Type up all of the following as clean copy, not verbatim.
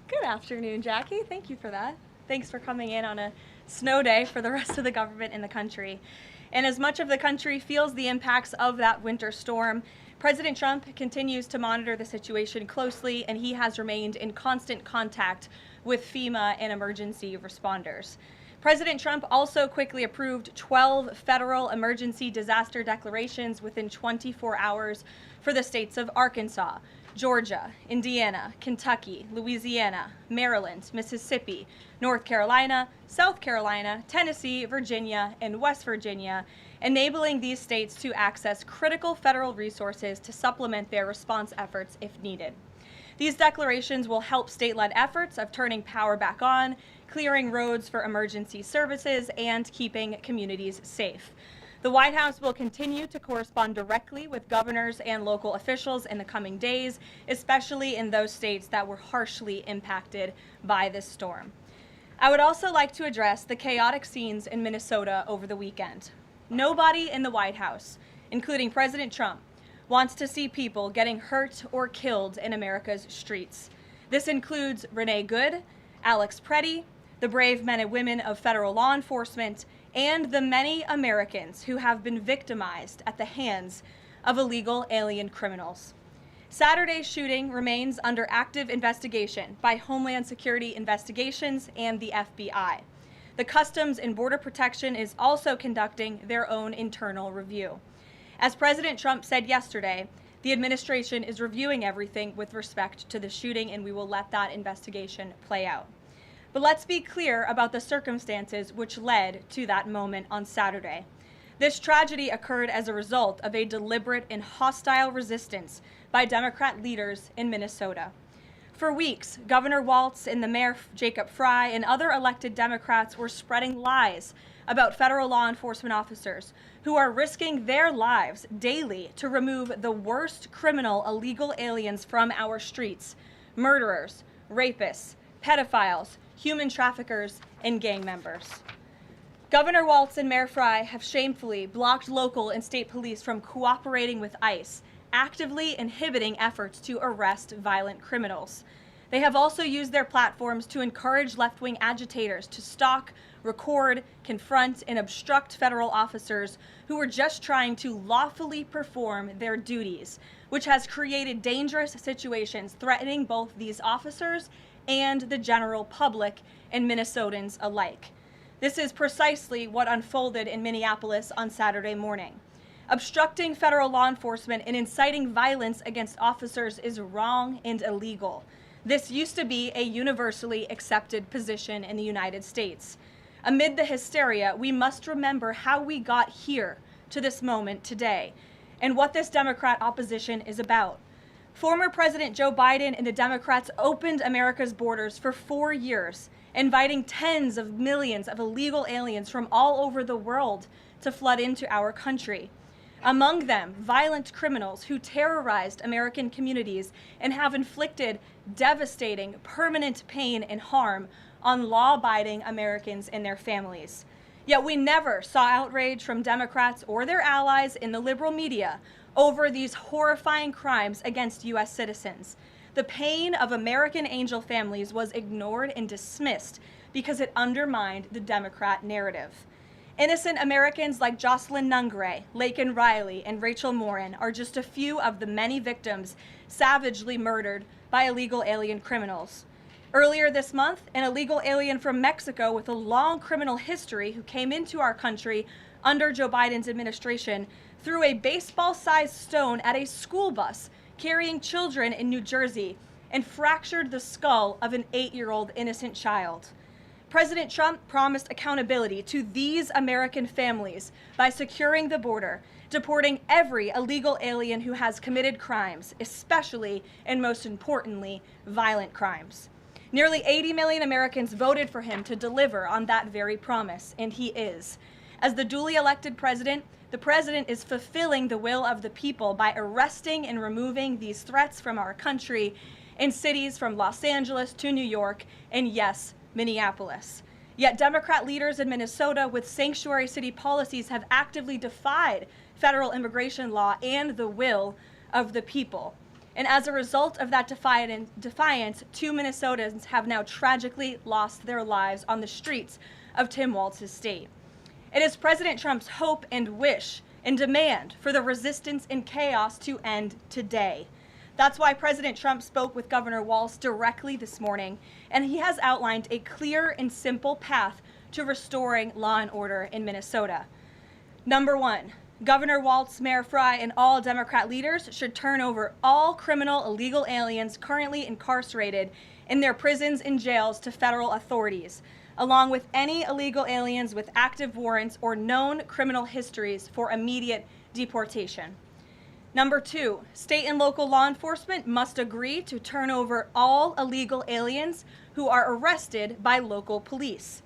Good afternoon, Jackie. Thank you for that. Thanks for coming in on a snow day for the rest of the government in the country. And as much of the country feels the impacts of that winter storm, President Trump continues to monitor the situation closely, and he has remained in constant contact with FEMA and emergency responders. President Trump also quickly approved 12 federal emergency disaster declarations within 24 hours for the states of Arkansas, Georgia, Indiana, Kentucky, Louisiana, Maryland, Mississippi, North Carolina, South Carolina, Tennessee, Virginia, and West Virginia, enabling these states to access critical federal resources to supplement their response efforts if needed. These declarations will help state-led efforts of turning power back on, clearing roads for emergency services, and keeping communities safe. The White House will continue to correspond directly with governors and local officials in the coming days, especially in those states that were harshly impacted by this storm. I would also like to address the chaotic scenes in Minnesota over the weekend. Nobody in the White House, including President Trump, wants to see people getting hurt or killed in America's streets. This includes Renee Good, Alex Preddy, the brave men and women of federal law enforcement, and the many Americans who have been victimized at the hands of illegal alien criminals. Saturday's shooting remains under active investigation by Homeland Security Investigations and the FBI. The Customs and Border Protection is also conducting their own internal review. As President Trump said yesterday, the administration is reviewing everything with respect to the shooting, and we will let that investigation play out. But let's be clear about the circumstances which led to that moment on Saturday. This tragedy occurred as a result of a deliberate and hostile resistance by Democrat leaders in Minnesota. For weeks, Governor Walz and the Mayor Jacob Frey and other elected Democrats were spreading lies about federal law enforcement officers who are risking their lives daily to remove the worst criminal illegal aliens from our streets: murderers, rapists, pedophiles, human traffickers, and gang members. Governor Walz and Mayor Frey have shamefully blocked local and state police from cooperating with ICE, actively inhibiting efforts to arrest violent criminals. They have also used their platforms to encourage left-wing agitators to stalk, record, confront, and obstruct federal officers who are just trying to lawfully perform their duties, which has created dangerous situations threatening both these officers and the general public and Minnesotans alike. This is precisely what unfolded in Minneapolis on Saturday morning. Obstructing federal law enforcement and inciting violence against officers is wrong and illegal. This used to be a universally accepted position in the United States. Amid the hysteria, we must remember how we got here to this moment today and what this Democrat opposition is about. Former President Joe Biden and the Democrats opened America's borders for 4 years, inviting tens of millions of illegal aliens from all over the world to flood into our country. Among them, violent criminals who terrorized American communities and have inflicted devastating, permanent pain and harm on law-abiding Americans and their families. Yet we never saw outrage from Democrats or their allies in the liberal media over these horrifying crimes against U.S. citizens. The pain of American angel families was ignored and dismissed because it undermined the Democrat narrative. Innocent Americans like Jocelyn Nungray, Laken Riley, and Rachel Morin are just a few of the many victims savagely murdered by illegal alien criminals. Earlier this month, an illegal alien from Mexico with a long criminal history who came into our country under Joe Biden's administration threw a baseball-sized stone at a school bus carrying children in New Jersey and fractured the skull of an 8-year-old innocent child. President Trump promised accountability to these American families by securing the border, deporting every illegal alien who has committed crimes, especially and most importantly, violent crimes. Nearly 80 million Americans voted for him to deliver on that very promise, and he is. As the duly elected president, the president is fulfilling the will of the people by arresting and removing these threats from our country in cities from Los Angeles to New York and, yes, Minneapolis. Yet Democrat leaders in Minnesota with sanctuary city policies have actively defied federal immigration law and the will of the people. And as a result of that defiance, 2 Minnesotans have now tragically lost their lives on the streets of Tim Walz's state. It is President Trump's hope and wish and demand for the resistance and chaos to end today. That's why President Trump spoke with Governor Walz directly this morning, and he has outlined a clear and simple path to restoring law and order in Minnesota. Number 1, Governor Walz, Mayor Frey, and all Democrat leaders should turn over all criminal illegal aliens currently incarcerated in their prisons and jails to federal authorities, along with any illegal aliens with active warrants or known criminal histories for immediate deportation. Number 2, state and local law enforcement must agree to turn over all illegal aliens who are arrested by local police.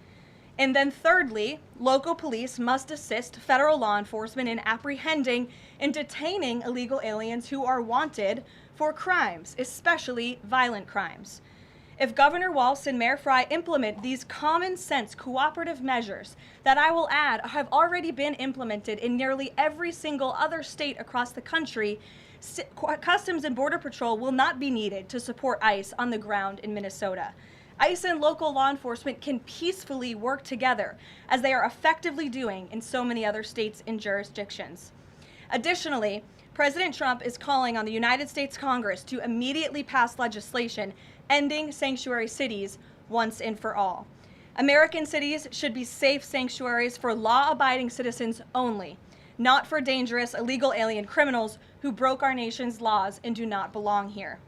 And then thirdly, local police must assist federal law enforcement in apprehending and detaining illegal aliens who are wanted for crimes, especially violent crimes. If Governor Walz and Mayor Frey implement these common sense cooperative measures that I will add have already been implemented in nearly every single other state across the country, Customs and Border Patrol will not be needed to support ICE on the ground in Minnesota. ICE and local law enforcement can peacefully work together, as they are effectively doing in so many other states and jurisdictions. Additionally, President Trump is calling on the United States Congress to immediately pass legislation ending sanctuary cities once and for all. American cities should be safe sanctuaries for law-abiding citizens only, not for dangerous illegal alien criminals who broke our nation's laws and do not belong here.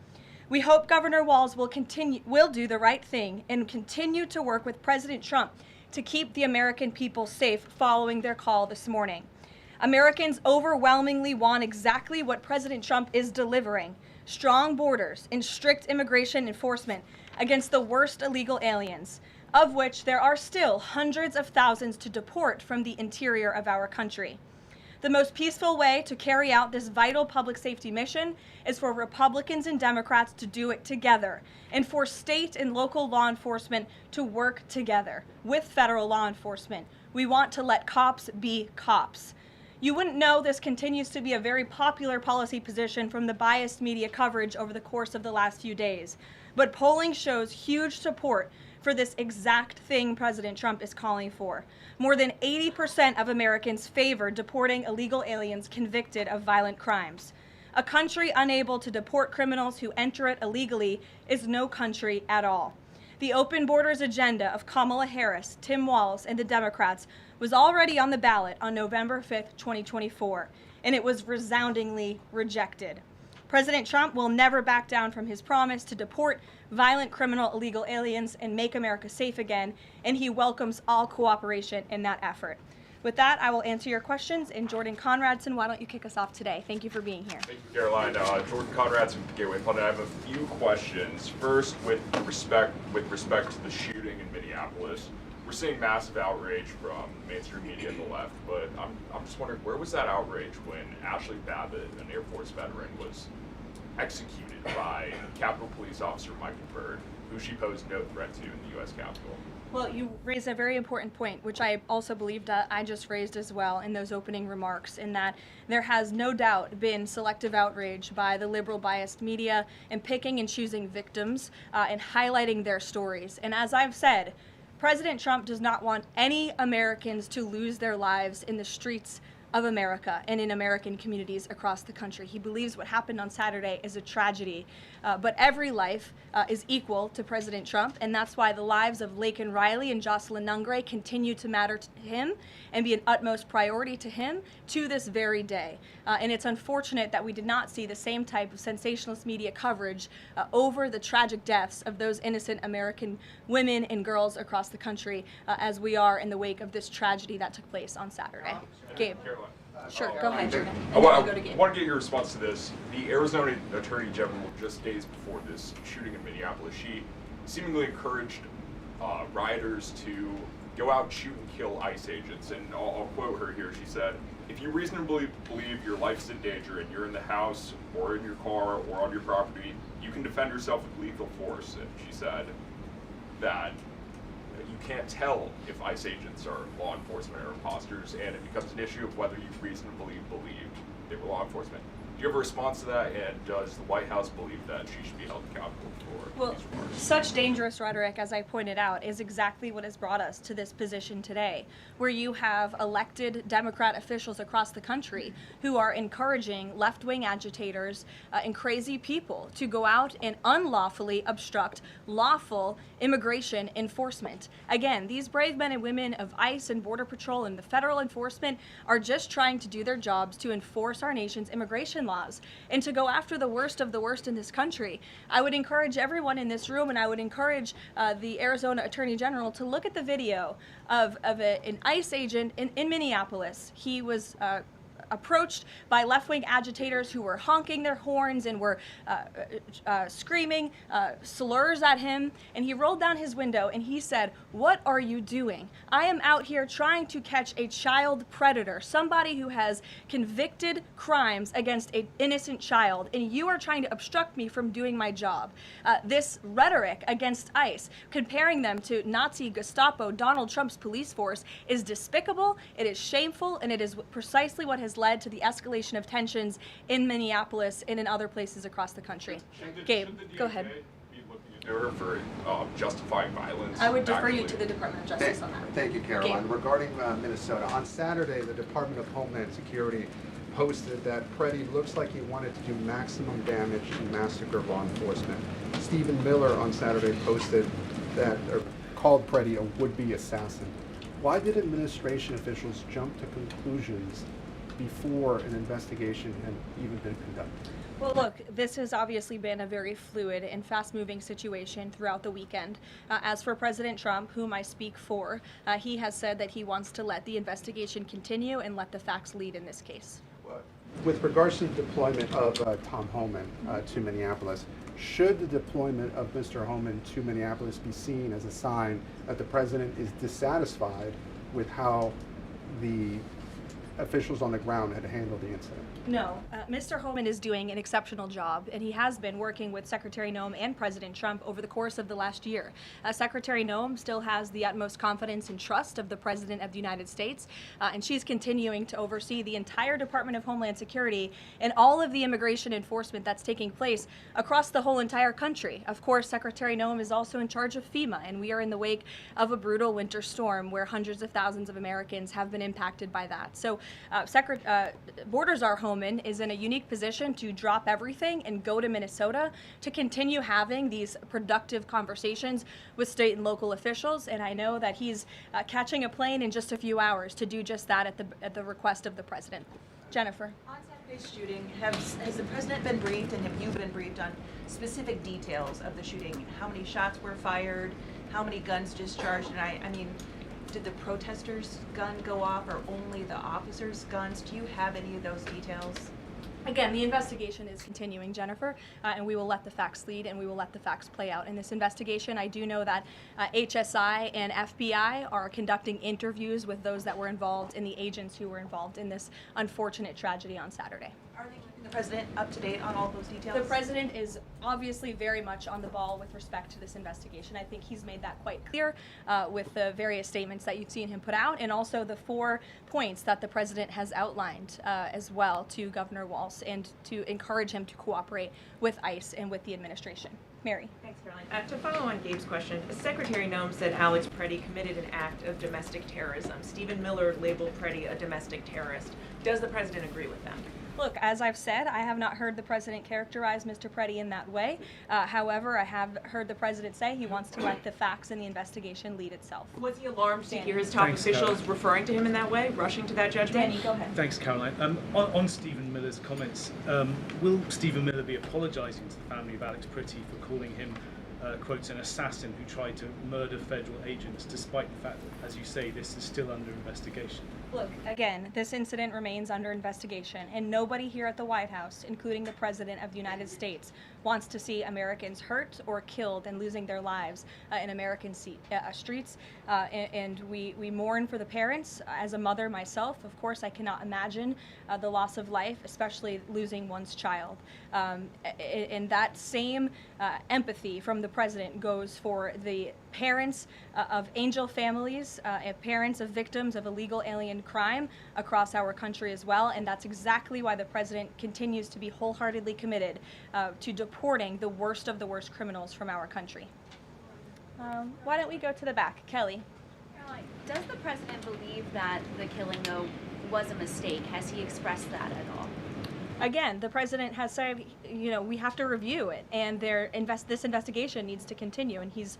We hope Governor Walz will do the right thing and continue to work with President Trump to keep the American people safe following their call this morning. Americans overwhelmingly want exactly what President Trump is delivering: strong borders and strict immigration enforcement against the worst illegal aliens, of which there are still hundreds of thousands to deport from the interior of our country. The most peaceful way to carry out this vital public safety mission is for Republicans and Democrats to do it together, and for state and local law enforcement to work together with federal law enforcement. We want to let cops be cops. You wouldn't know this continues to be a very popular policy position from the biased media coverage over the course of the last few days, but polling shows huge support for this exact thing President Trump is calling for. More than 80% of Americans favor deporting illegal aliens convicted of violent crimes. A country unable to deport criminals who enter it illegally is no country at all. The open borders agenda of Kamala Harris, Tim Walz, and the Democrats was already on the ballot on November 5th, 2024, and it was resoundingly rejected. President Trump will never back down from his promise to deport violent criminal illegal aliens and make America safe again, and he welcomes all cooperation in that effort. With that, I will answer your questions. And Jordan Conradson, why don't you kick us off today? Thank you for being here. Thank you, Karoline. Jordan Conradson from Gateway Pundit. I have a few questions. First, with respect to the shooting in Minneapolis, we're seeing massive outrage from mainstream media and the left, but I'm just wondering, where was that outrage when Ashley Babbitt, an Air Force veteran, was executed by Capitol Police Officer Michael Byrd, who she posed no threat to in the U.S. Capitol? Well, you raise a very important point, which I also believed I just raised as well in those opening remarks, in that there has no doubt been selective outrage by the liberal biased media in picking and choosing victims and highlighting their stories. And as I've said, President Trump does not want any Americans to lose their lives in the streets of America and in American communities across the country. He believes what happened on Saturday is a tragedy, but every life is equal to President Trump, and that's why the lives of Laken Riley and Jocelyn Nungray continue to matter to him and be an utmost priority to him to this very day. And it's unfortunate that we did not see the same type of sensationalist media coverage over the tragic deaths of those innocent American women and girls across the country as we are in the wake of this tragedy that took place on Saturday. Gabe. Sure, go ahead, Jordan. I want to get your response to this. The Arizona Attorney General, just days before this shooting in Minneapolis, she seemingly encouraged rioters to go out and shoot and kill ICE agents. And I'll quote her here. She said, "If you reasonably believe your life's in danger and you're in the house or in your car or on your property, you can defend yourself with lethal force." And she said that you can't tell if ICE agents are law enforcement or imposters, and it becomes an issue of whether you reasonably believe they were law enforcement. Do you have a response to that, and does the White House believe that she should be held accountable for Well, these remarks? such dangerous rhetoric, as I pointed out, is exactly what has brought us to this position today, where you have elected Democrat officials across the country who are encouraging left-wing agitators and crazy people to go out and unlawfully obstruct lawful immigration enforcement. Again, these brave men and women of ICE and Border Patrol and the federal enforcement are just trying to do their jobs to enforce our nation's immigration laws and to go after the worst of the worst in this country. I would encourage everyone in this room, and I would encourage the Arizona Attorney General to look at the video of an ICE agent in Minneapolis. He was approached by left-wing agitators who were honking their horns and were screaming slurs at him, and he rolled down his window and he said, "What are you doing? I am out here trying to catch a child predator, somebody who has convicted crimes against an innocent child, and you are trying to obstruct me from doing my job." This rhetoric against ICE, comparing them to Nazi Gestapo, Donald Trump's police force, is despicable, it is shameful, and it is precisely what has led to the escalation of tensions in Minneapolis and in other places across the country. Gabe, go ahead. Be looking into her for justifying violence? I would defer you actively? to the Department of Justice on that. Thank you, Karoline. Regarding Minnesota, on Saturday, the Department of Homeland Security posted that Preddy looks like he wanted to do maximum damage and massacre law enforcement. Stephen Miller on Saturday posted that, or called Preddy a would-be assassin. Why did administration officials jump to conclusions before an investigation had even been conducted? Well, look, this has obviously been a very fluid and fast-moving situation throughout the weekend. As for President Trump, whom I speak for, he has said that he wants to let the investigation continue and let the facts lead in this case. With regards to the deployment of Tom Homan to Minneapolis, should the deployment of Mr. Homan to Minneapolis be seen as a sign that the president is dissatisfied with how the officials on the ground had handled the incident? No, Mr. Homan is doing an exceptional job, and he has been working with Secretary Noem and President Trump over the course of the last year. Secretary Noem still has the utmost confidence and trust of the President of the United States, and she's continuing to oversee the entire Department of Homeland Security and all of the immigration enforcement that's taking place across the whole entire country. Of course, Secretary Noem is also in charge of FEMA, and we are in the wake of a brutal winter storm where hundreds of thousands of Americans have been impacted by that. So Borders Are Homan is in a unique position to drop everything and go to Minnesota to continue having these productive conversations with state and local officials. And I know that he's catching a plane in just a few hours to do just that at the request of the president. Jennifer. On Saturday's shooting, has the president been briefed, and have you been briefed on specific details of the shooting? How many shots were fired? How many guns discharged? And I mean, did the protesters' gun go off, or only the officers' guns? Do you have any of those details? Again, the investigation is continuing, Jennifer, and we will let the facts lead and we will let the facts play out. In this investigation, I do know that HSI and FBI are conducting interviews with those that were involved and the agents who were involved in this unfortunate tragedy on Saturday. Are they keeping the president up to date on all those details? The president is obviously very much on the ball with respect to this investigation. I think he's made that quite clear with the various statements that you've seen him put out, and also the 4 points that the president has outlined as well to Governor Walz, and to encourage him to cooperate with ICE and with the administration. Mary. Thanks, Caroline. To follow on Gabe's question, Secretary Noem said Alex Preddy committed an act of domestic terrorism. Stephen Miller labeled Preddy a domestic terrorist. Does the president agree with them? Look, as I've said, I have not heard the president characterize Mr. Preddy in that way. However, I have heard the president say he wants to let the facts in the investigation lead itself. Was he alarmed to hear his top officials referring to him in that way, rushing to that judgment? Danny, go ahead. Thanks, Caroline. On Stephen Miller's comments, will Stephen Miller be apologising to the family of Alex Preddy for calling him, quotes, an assassin who tried to murder federal agents, despite the fact that, as you say, this is still under investigation? Look, again, this incident remains under investigation, and nobody here at the White House, including the President of the United States, wants to see Americans hurt or killed and losing their lives in American streets. And we mourn for the parents. As a mother myself, of course, I cannot imagine the loss of life, especially losing one's child. And that same empathy from the President goes for the parents of angel families, parents of victims of illegal alien in crime across our country as well, and that's exactly why the president continues to be wholeheartedly committed to deporting the worst of the worst criminals from our country. Why don't we go to the back? Kelly. Karoline, does the president believe that the killing, though, was a mistake? Has he expressed that at all? Again, the president has said, we have to review it, and this investigation needs to continue, and he's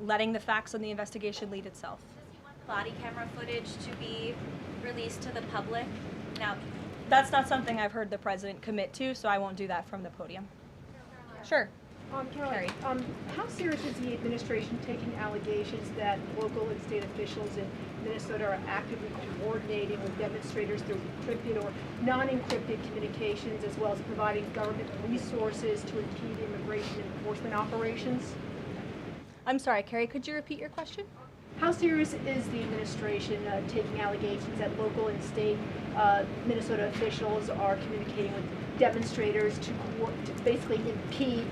letting the facts on the investigation lead itself. Does he want body camera footage to be released to the public? Now, that's not something I've heard the president commit to, so I won't do that from the podium. Sure. Karoline, how serious is the administration taking allegations that local and state officials in Minnesota are actively coordinating with demonstrators through encrypted or non-encrypted communications, as well as providing government resources to impede immigration enforcement operations? I'm sorry, Carrie, could you repeat your question? How serious is the administration taking allegations that local and state Minnesota officials are communicating with demonstrators to basically impede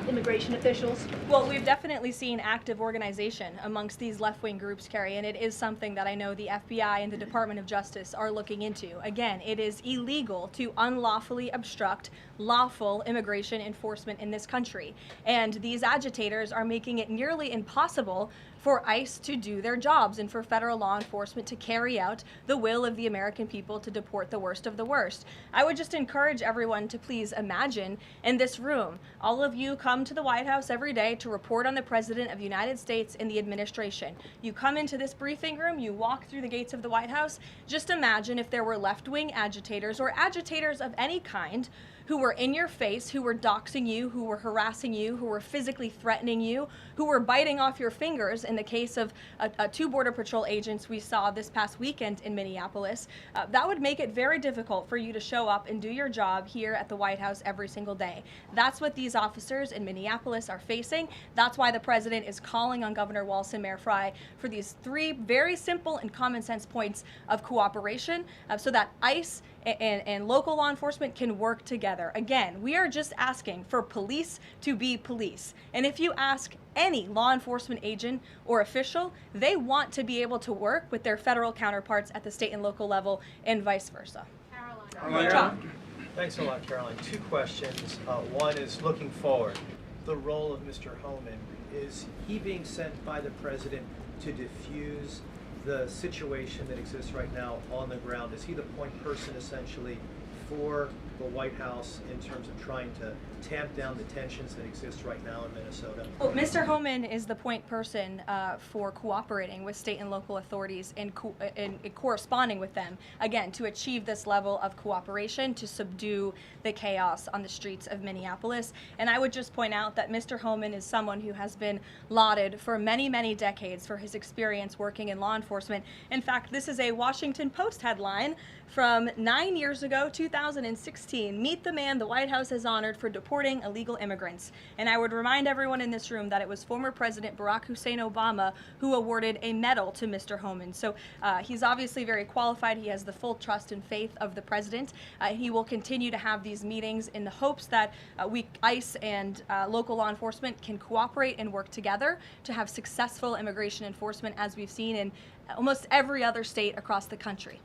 immigration officials? Well, we've definitely seen active organization amongst these left-wing groups, Carrie, and it is something that I know the FBI and the Department of Justice are looking into. Again, it is illegal to unlawfully obstruct lawful immigration enforcement in this country, and these agitators are making it nearly impossible for ICE to do their jobs and for federal law enforcement to carry out the will of the American people to deport the worst of the worst. I would just encourage everyone to please imagine in this room, all of you come to the White House every day to report on the President of the United States and the administration. You come into this briefing room, you walk through the gates of the White House. Just imagine if there were left-wing agitators or agitators of any kind who were in your face, who were doxing you, who were harassing you, who were physically threatening you, who were biting off your fingers in the case of two Border Patrol agents we saw this past weekend in Minneapolis. That would make it very difficult for you to show up and do your job here at the White House every single day. That's what these officers in Minneapolis are facing. That's why the president is calling on Governor Walz and Mayor Frey for these three very simple and common sense points of cooperation so that ICE and local law enforcement can work together. Again, we are just asking for police to be police. And if you ask any law enforcement agent or official, they want to be able to work with their federal counterparts at the state and local level and vice versa. Caroline. Thanks a lot, Caroline. Two questions. One is looking forward. The role of Mr. Homan, is he being sent by the president to diffuse the situation that exists right now on the ground? Is he the point person essentially for the White House in terms of trying to tamp down the tensions that exist right now in Minnesota? Well, Mr. Homan is the point person for cooperating with state and local authorities and corresponding with them, again, to achieve this level of cooperation to subdue the chaos on the streets of Minneapolis. And I would just point out that Mr. Homan is someone who has been lauded for many, many decades for his experience working in law enforcement. In fact, this is a Washington Post headline from 9 years ago, 2016. Meet the man the White House has honored for deporting illegal immigrants. And I would remind everyone in this room that it was former President Barack Hussein Obama who awarded a medal to Mr. Homan. So he's obviously very qualified. He has the full trust and faith of the president. He will continue to have these meetings in the hopes that ICE and local law enforcement can cooperate and work together to have successful immigration enforcement, as we've seen in almost every other state across the country.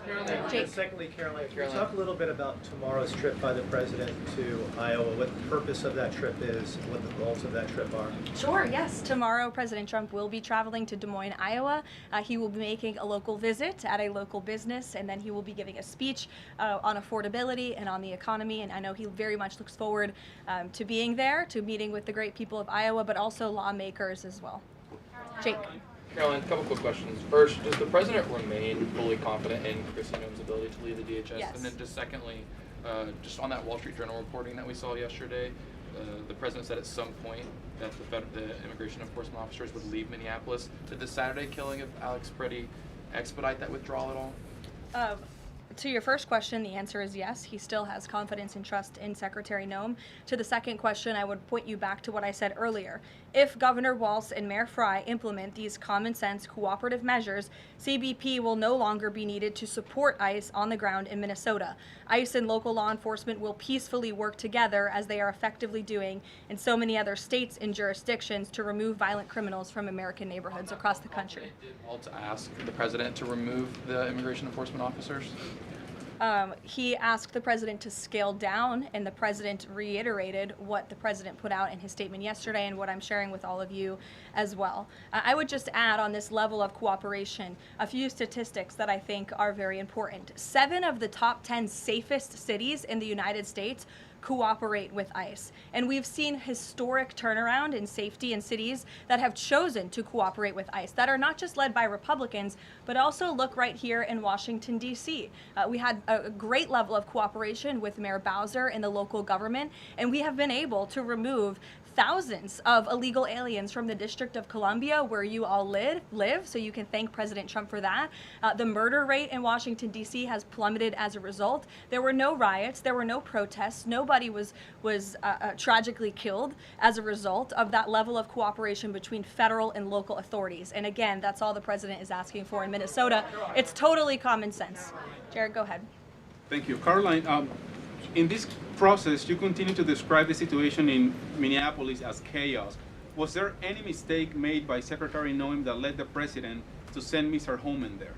And secondly, Caroline, can you talk a little bit about tomorrow's trip by the president to Iowa, what the purpose of that trip is, what the goals of that trip are? Sure, yes. Tomorrow, President Trump will be traveling to Des Moines, Iowa. He will be making a local visit at a local business, and then he will be giving a speech on affordability and on the economy. And I know he very much looks forward to being there, to meeting with the great people of Iowa, but also lawmakers as well. Jake. Caroline, a couple quick questions. First, does the president remain fully confident in Kristi Noem's ability to lead the DHS? Yes. And then just secondly, just on that Wall Street Journal reporting that we saw yesterday, the president said at some point that the immigration enforcement officers would leave Minneapolis. Did the Saturday killing of Alex Preddy expedite that withdrawal at all? To your first question, the answer is yes. He still has confidence and trust in Secretary Noem. To the second question, I would point you back to what I said earlier. If Governor Walz and Mayor Fry implement these common sense cooperative measures, CBP will no longer be needed to support ICE on the ground in Minnesota. ICE and local law enforcement will peacefully work together, as they are effectively doing in so many other states and jurisdictions, to remove violent criminals from American neighborhoods across the country. Did Walz ask the president to remove the immigration enforcement officers? He asked the president to scale down, and the president reiterated what the president put out in his statement yesterday and what I'm sharing with all of you as well. I would just add on this level of cooperation a few statistics that I think are very important. 7 of the top 10 safest cities in the United States cooperate with ICE. And we've seen historic turnaround in safety in cities that have chosen to cooperate with ICE, that are not just led by Republicans, but also look right here in Washington, D.C. We had a great level of cooperation with Mayor Bowser and the local government, and we have been able to remove thousands of illegal aliens from the District of Columbia, where you all live, so you can thank President Trump for that. The murder rate in Washington, D.C. has plummeted as a result. There were no riots, there were no protests, nobody was tragically killed as a result of that level of cooperation between federal and local authorities. And again, that's all the president is asking for in Minnesota. It's totally common sense. Jared, go ahead. Thank you. Karoline, in this process, you continue to describe the situation in Minneapolis as chaos. Was there any mistake made by Secretary Noem that led the president to send Mr. Homan there?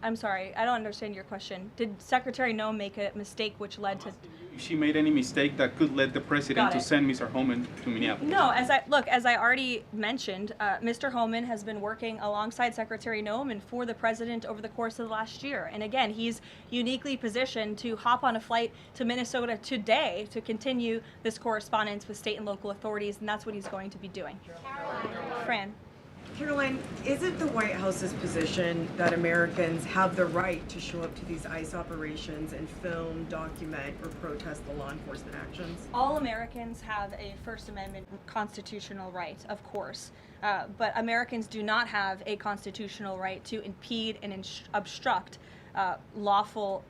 I'm sorry, I don't understand your question. Did Secretary Noem make a mistake which led to... If she made any mistake that could lead the president to send Mr. Homan to Minneapolis? No, as I already mentioned, Mr. Homan has been working alongside Secretary Noem and for the president over the course of the last year. And again, he's uniquely positioned to hop on a flight to Minnesota today to continue this correspondence with state and local authorities, and that's what he's going to be doing. Fran. Karoline, is it the White House's position that Americans have the right to show up to these ICE operations and film, document, or protest the law enforcement actions? All Americans have a First Amendment constitutional right, of course, but Americans do not have a constitutional right to impede and obstruct lawful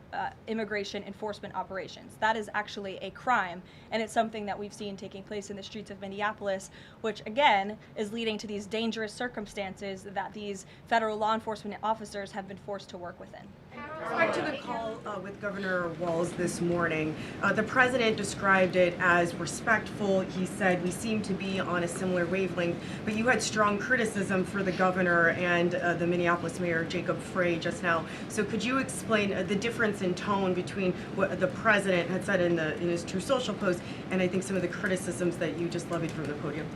immigration enforcement operations. That is actually a crime, and it's something that we've seen taking place in the streets of Minneapolis, which again is leading to these dangerous circumstances that these federal law enforcement officers have been forced to work within. With respect to the call with Governor Walz this morning, the president described it as respectful. He said we seem to be on a similar wavelength, but you had strong criticism for the governor and the Minneapolis mayor, Jacob Frey, just now. So could you explain the difference in tone between what the president had said in his True Social post and I think some of the criticisms that you just levied from the podium?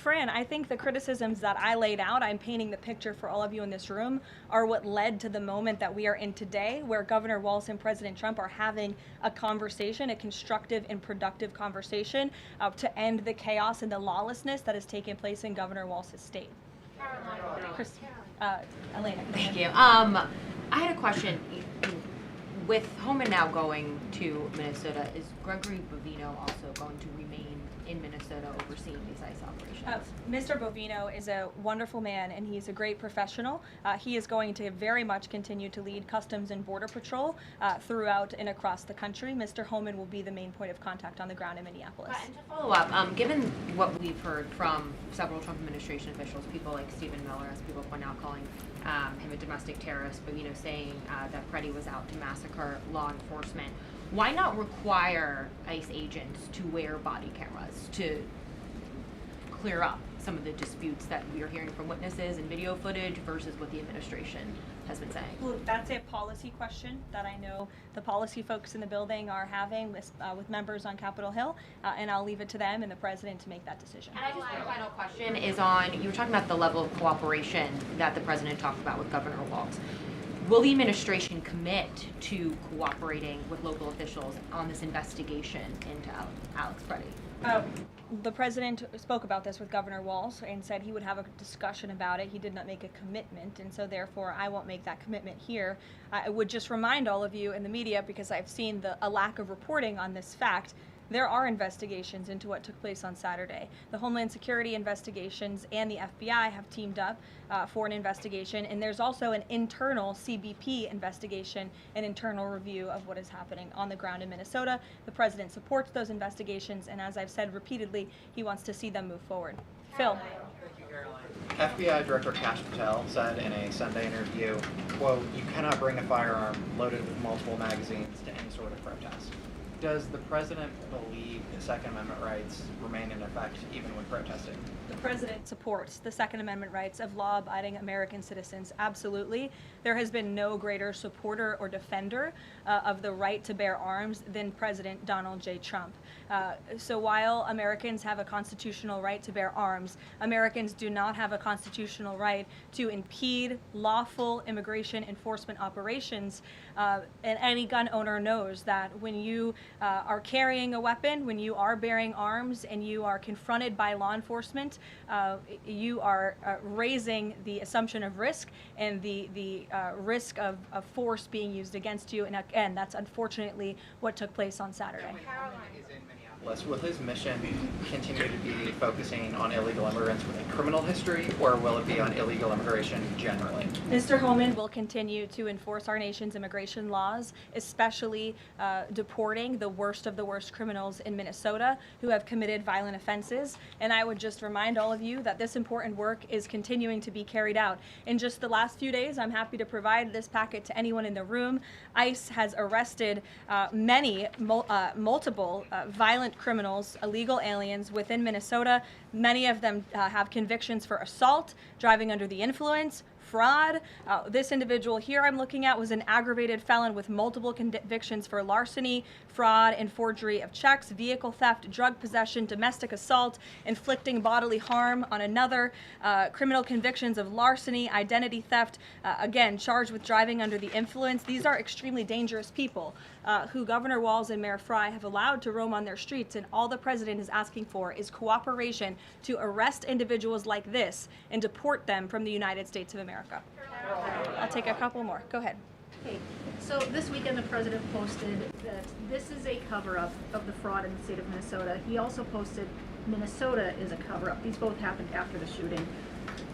Fran, I think the criticisms that I laid out, I'm painting the picture for all of you in this room, are what led to the moment that we are in today, where Governor Walz and President Trump are having a conversation, a constructive and productive conversation to end the chaos and the lawlessness that has taken place in Governor Walz's state. Elena. Thank you. I had a question. With Homan now going to Minnesota, is Gregory Bovino also going to remain in Minnesota overseeing these ICE operations? Mr. Bovino is a wonderful man, and he's a great professional. He is going to very much continue to lead Customs and Border Patrol throughout and across the country. Mr. Homan will be the main point of contact on the ground in Minneapolis. And to follow up, given what we've heard from several Trump administration officials, people like Stephen Miller, as people point out, calling him a domestic terrorist, Bovino saying that Freddie was out to massacre law enforcement, why not require ICE agents to wear body cameras to clear up some of the disputes that we are hearing from witnesses and video footage versus what the administration has been saying? Well, that's a policy question that I know the policy folks in the building are having with members on Capitol Hill, and I'll leave it to them and the president to make that decision. And I just, my final question is on, you were talking about the level of cooperation that the president talked about with Governor Walz. Will the administration commit to cooperating with local officials on this investigation into Alex Freddie? The president spoke about this with Governor Walz and said he would have a discussion about it. He did not make a commitment, and so therefore I won't make that commitment here. I would just remind all of you in the media, because I've seen a lack of reporting on this fact, There are investigations into what took place on Saturday. The Homeland Security investigations and the FBI have teamed up for an investigation, and there's also an internal CBP investigation, an internal review of what is happening on the ground in Minnesota. The president supports those investigations, and as I've said repeatedly, he wants to see them move forward. Phil. FBI Director Kash Patel said in a Sunday interview, quote, "You cannot bring a firearm loaded with multiple magazines to any sort of protest." Does the president believe the Second Amendment rights remain in effect even when protesting? The president supports the Second Amendment rights of law-abiding American citizens. Absolutely. There has been no greater supporter or defender of the right to bear arms than President Donald J. Trump. So while Americans have a constitutional right to bear arms, Americans do not have a constitutional right to impede lawful immigration enforcement operations. And any gun owner knows that when you are carrying a weapon, when you are bearing arms, and you are confronted by law enforcement, you are raising the assumption of risk and the risk of force being used against you. And again, that's unfortunately what took place on Saturday. Will his mission continue to be focusing on illegal immigrants with a criminal history, or will it be on illegal immigration generally? Mr. Homan will continue to enforce our nation's immigration laws, especially deporting the worst of the worst criminals in Minnesota who have committed violent offenses. And I would just remind all of you that this important work is continuing to be carried out. In just the last few days, I'm happy to provide this packet to anyone in the room. ICE has arrested multiple violent criminals, illegal aliens within Minnesota. Many of them have convictions for assault, driving under the influence, fraud. This individual here I'm looking at was an aggravated felon with multiple convictions for larceny, fraud, and forgery of checks, vehicle theft, drug possession, domestic assault, inflicting bodily harm on another, criminal convictions of larceny, identity theft, again, charged with driving under the influence. These are extremely dangerous people who Governor Walz and Mayor Frey have allowed to roam on their streets, and all the president is asking for is cooperation to arrest individuals like this and deport them from the United States of America. I'll take a couple more. Go ahead. Okay, so this weekend the president posted that this is a cover-up of the fraud in the state of Minnesota. He also posted Minnesota is a cover-up. These both happened after the shooting.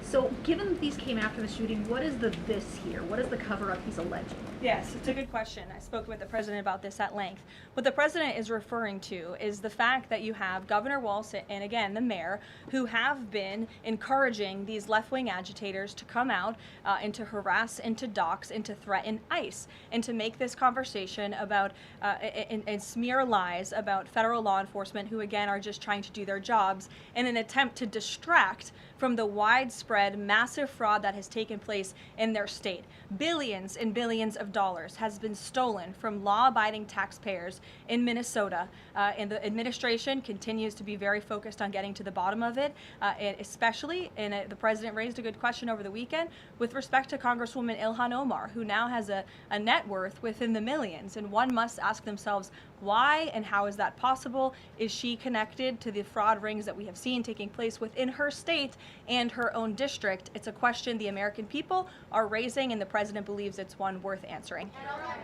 So given that these came after the shooting, what is the this here? What is the cover-up he's alleging? Yes, it's a good question. I spoke with the president about this at length. What the president is referring to is the fact that you have Governor Walz and, again, the mayor, who have been encouraging these left-wing agitators to come out and to harass and to dox and to threaten ICE and to make this conversation about and smear lies about federal law enforcement who, again, are just trying to do their jobs in an attempt to distract from the widespread, massive fraud that has taken place in their state. Billions and billions of dollars has been stolen from law-abiding taxpayers in Minnesota, and the administration continues to be very focused on getting to the bottom of it, and especially, and the president raised a good question over the weekend, with respect to Congresswoman Ilhan Omar, who now has a net worth within the millions, and one must ask themselves, why and how is that possible? Is she connected to the fraud rings that we have seen taking place within her state and her own district? It's a question the American people are raising, and the president believes it's one worth answering.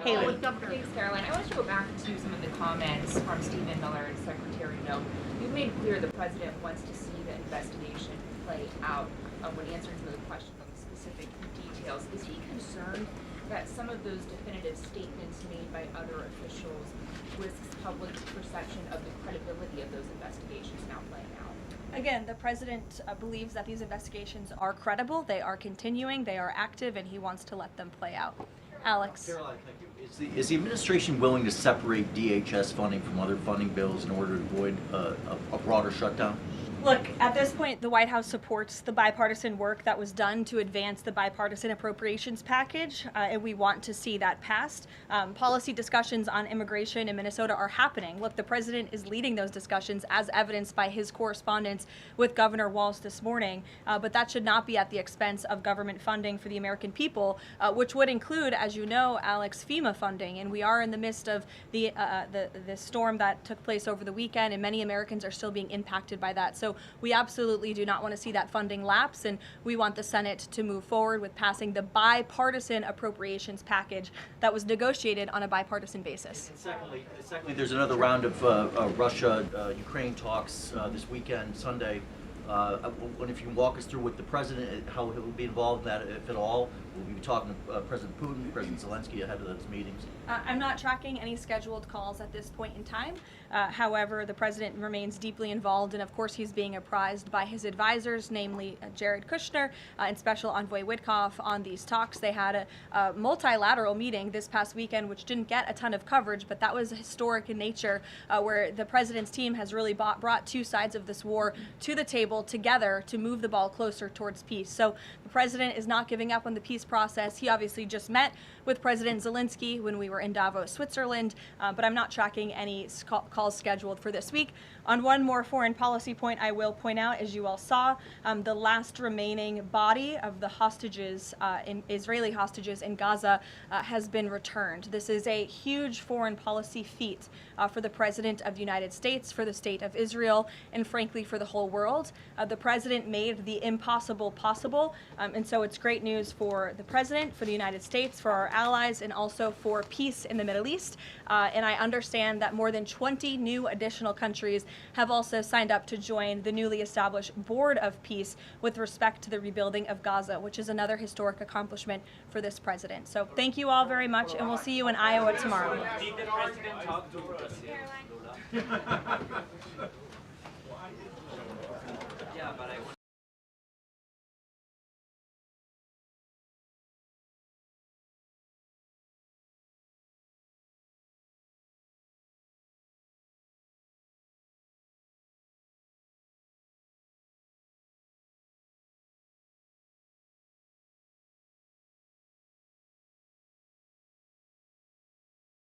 Haley. Thanks, Caroline. I want to go back to some of the comments from Stephen Miller and Secretary Noem. You've made clear the president wants to see the investigation play out. When answering some of the questions on the specific details, is he concerned that some of those definitive statements made by other officials risks public perception of the credibility of those investigations now playing out? Again, the president believes that these investigations are credible, they are continuing, they are active, and he wants to let them play out. Alex. Caroline, thank you. Is the administration willing to separate DHS funding from other funding bills in order to avoid a broader shutdown? Look, at this point, the White House supports the bipartisan work that was done to advance the bipartisan appropriations package, and we want to see that passed. Policy discussions on immigration in Minnesota are happening. Look, the president is leading those discussions as evidenced by his correspondence with Governor Walz this morning, but that should not be at the expense of government funding for the American people, which would include, as you know, Alex, FEMA funding, and we are in the midst of the storm that took place over the weekend, and many Americans are still being impacted by that. So So we absolutely do not want to see that funding lapse, and we want the Senate to move forward with passing the bipartisan appropriations package that was negotiated on a bipartisan basis. And secondly, there's another round of Russia-Ukraine talks this weekend, Sunday. I wonder if you can walk us through what the president, how he'll be involved in that, if at all. We'll be talking to President Putin, President Zelensky ahead of those meetings. I'm not tracking any scheduled calls at this point in time. However, the president remains deeply involved, and of course he's being apprised by his advisors, namely Jared Kushner and Special Envoy Witkoff, on these talks. They had a multilateral meeting this past weekend, which didn't get a ton of coverage, but that was historic in nature, where the president's team has really brought two sides of this war to the table together to move the ball closer towards peace. So the president is not giving up on the peace process. He obviously just met with President Zelensky when we were in Davos, Switzerland, but I'm not tracking any calls scheduled for this week. On one more foreign policy point, I will point out, as you all saw, the last remaining body of the hostages, Israeli hostages in Gaza, has been returned. This is a huge foreign policy feat for the President of the United States, for the State of Israel, and frankly for the whole world. The President made the impossible possible, and so it's great news for the President, for the United States, for our allies, and also for peace in the Middle East. And I understand that more than 20 new additional countries have also signed up to join the newly established Board of Peace with respect to the rebuilding of Gaza, which is another historic accomplishment for this president. So thank you all very much, and we'll see you in Iowa tomorrow. Did the president talk to us? Karoline.